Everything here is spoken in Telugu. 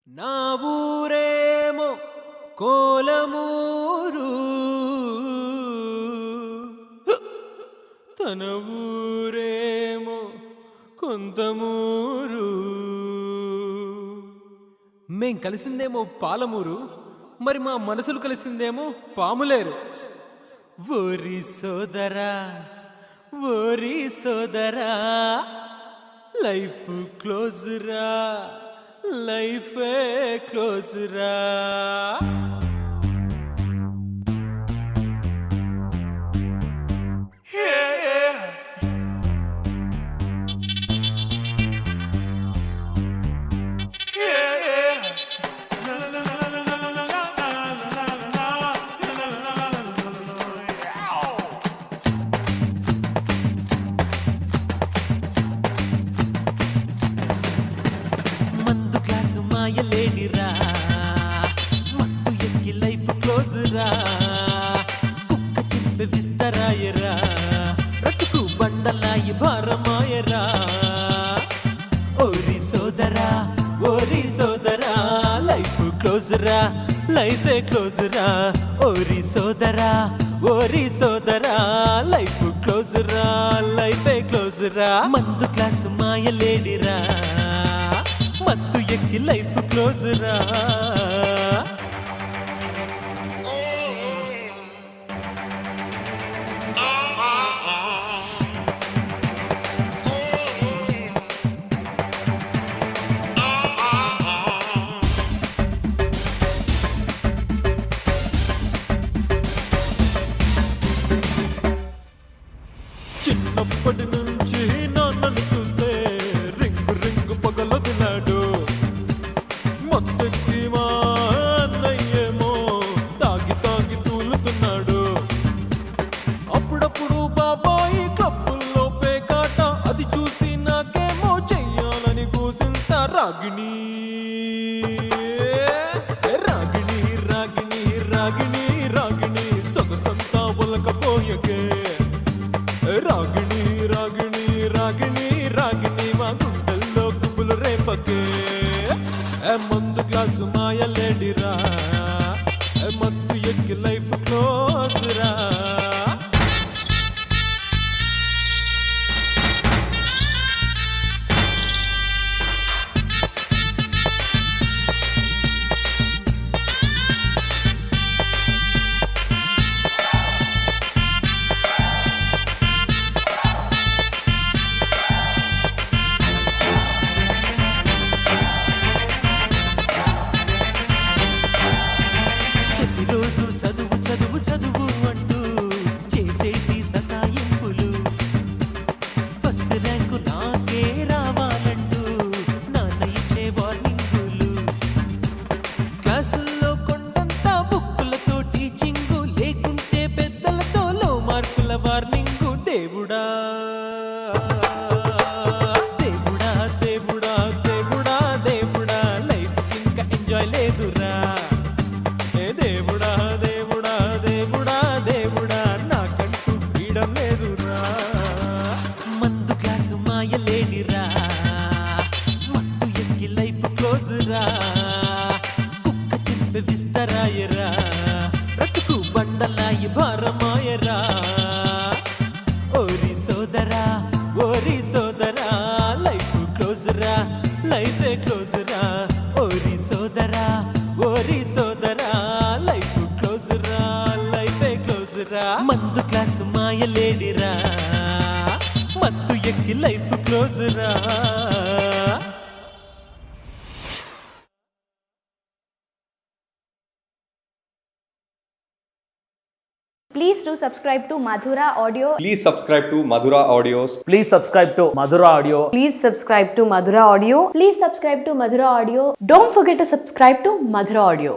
నా ఊరేమో కోలమూరు, తన ఊరేమో కొంతమూరు. మేం కలిసిందేమో పాలమూరు, మరి మా మనసులు కలిసిందేమో పాములేరు. ఓరి సోదరా ఓరి సోదరా, లైఫ్ క్లోజ్ రా, లైఫ్ క్లోజ్ రా. లేడిరా మత్తు ఎక్కి లైఫ్ క్లోజ్ రా, కుక్క తింపే విస్తరాయరా, రతుకు బండలాయి భారమాయరా. ఓరి సోదరా లైఫ్ క్లోజ్ రా, లైఫే క్లోజ్ రా. ఓరి సోదరా లైఫ్ క్లోజ్ రా, లైఫే క్లోజ్ రా. మందు క్లాసు మాయ లేడిరా, మత్తు ఎక్కి లైఫ్ క్లోజ్ రా. చిన్నప్పటి నుంచి నాన్నని చూస్తే రింగు రింగు పగలొదిలాడు. మొత్తకి మా అన్నయ్యేమో తాగి తాగి తూలుతున్నాడు. అప్పుడప్పుడు బాబాయి క్లబ్బుల్లో పేకాట, అది చూసి నాకేమో చెయ్యాలని కూసింత. రాగిణి రాగిణి రాగిణి రాగిణి రాగిణి సొగసంతా ఒలకపోయకే. రాగిణి రాగిణి రాగిణి రాగిణి మా గుండెల్లో గుబులు రేపకే. మందు గ్లాసు మాయ లేడిరా, మత్తు ఎక్కి లైఫ్ క్లోజ్ రా. రోజు చదువు చదువు చదువు అంటూ చేసేటి సతాయింపులు, ఫస్ట్ ర్యాంకు నాకే రావాలంటూ నాన్న ఇచ్చే వార్నింగులు. క్లాసుల్లో కొండంత బుక్కులతో టీచింగు, లేకుంటే పెద్దలతో లో మార్కుల వార్నింగు. దేవుడా దేవుడా దేవుడా దేవుడా దేవుడా, లైఫ్ ఇంకా ఎంజాయ్ లేదురా. దేవుడా దేవుడా దేవుడా దేవుడా, నాకంటూ ఫ్రీడమ్ లేదురా. మందు గ్లాసు మాయ లేడిరా, మత్తు ఎక్కి లైఫ్ క్లోజ్ రా, కుక్క తింపే విస్తరాయరా, రతుకు బండలాయి భారమాయరా. ఓరి సోదరా లైఫ్ క్లోజ్ రా, లైఫే క్లోజ్ రా. ఓరి సోదరా లైఫ్ క్లోజ్ రా, లైఫే క్లోజ్ రా. మందు క్లాసు మాయ లేడిరా, మత్తు ఎక్కి లైఫ్ క్లోజ్ రా. Please do subscribe to Madhura Audio. Please subscribe to Madhura Audios. Please subscribe to Madhura Audio. Please subscribe to Madhura Audio. Please subscribe to Madhura Audio. Don't forget to subscribe to Madhura Audio.